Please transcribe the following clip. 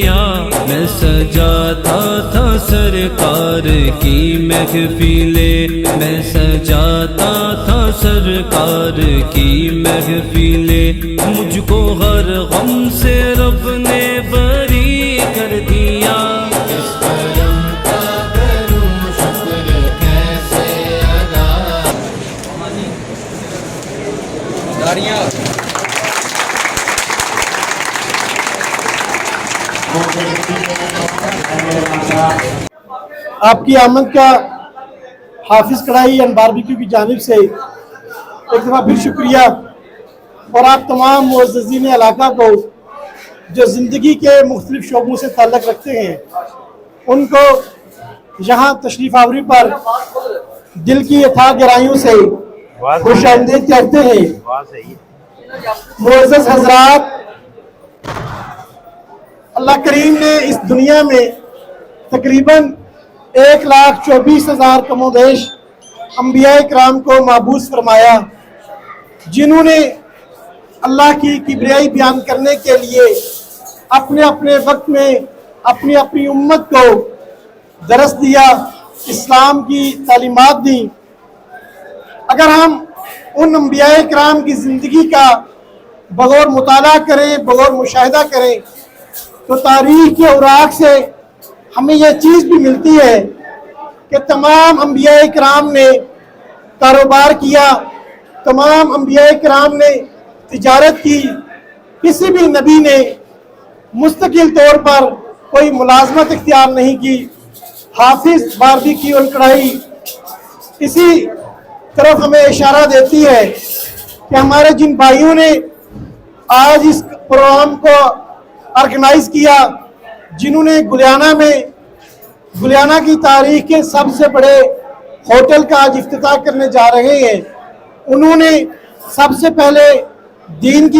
دیا، میں سجاتا تھا سرکار کی محفلیں، میں سجاتا تھا سرکار کی محفلیں، مجھ کو ہر غم سے رب نے بری کر دیا۔ اس کرم کا کروں شکر کیسے ادا۔ آپ کی آمد کا حافظ کڑھائی اینڈ باربیکیو کی جانب سے ایک دفعہ پھر شکریہ، اور آپ تمام معززین علاقہ کو جو زندگی کے مختلف شعبوں سے تعلق رکھتے ہیں ان کو یہاں تشریف آوری پر دل کی اتھاہ گہرائیوں سے خوش آمدید کہتے ہیں۔ معزز حضرات، اللہ کریم نے اس دنیا میں تقریباً 1,24,000 کم و بیش انبیاء کرام کو مبعوث فرمایا، جنہوں نے اللہ کی کبریائی بیان کرنے کے لیے اپنے اپنے وقت میں اپنی اپنی امت کو درس دیا، اسلام کی تعلیمات دیں۔ اگر ہم ان انبیاء کرام کی زندگی کا بغور مطالعہ کریں، بغور مشاہدہ کریں، تو تاریخ کے اوراق سے ہمیں یہ چیز بھی ملتی ہے کہ تمام انبیاء کرام نے کاروبار کیا، تمام انبیاء کرام نے تجارت کی، کسی بھی نبی نے مستقل طور پر کوئی ملازمت اختیار نہیں کی۔ حافظ باربیکیو اینڈ کڑھائی اسی طرف ہمیں اشارہ دیتی ہے کہ ہمارے جن بھائیوں نے آج اس پروگرام کو آرگنائز کیا، جنہوں نے گلیانہ کی تاریخ کے سب سے بڑے ہوٹل کا آج افتتاح کرنے جا رہے ہیں، انہوں نے سب سے پہلے دین کی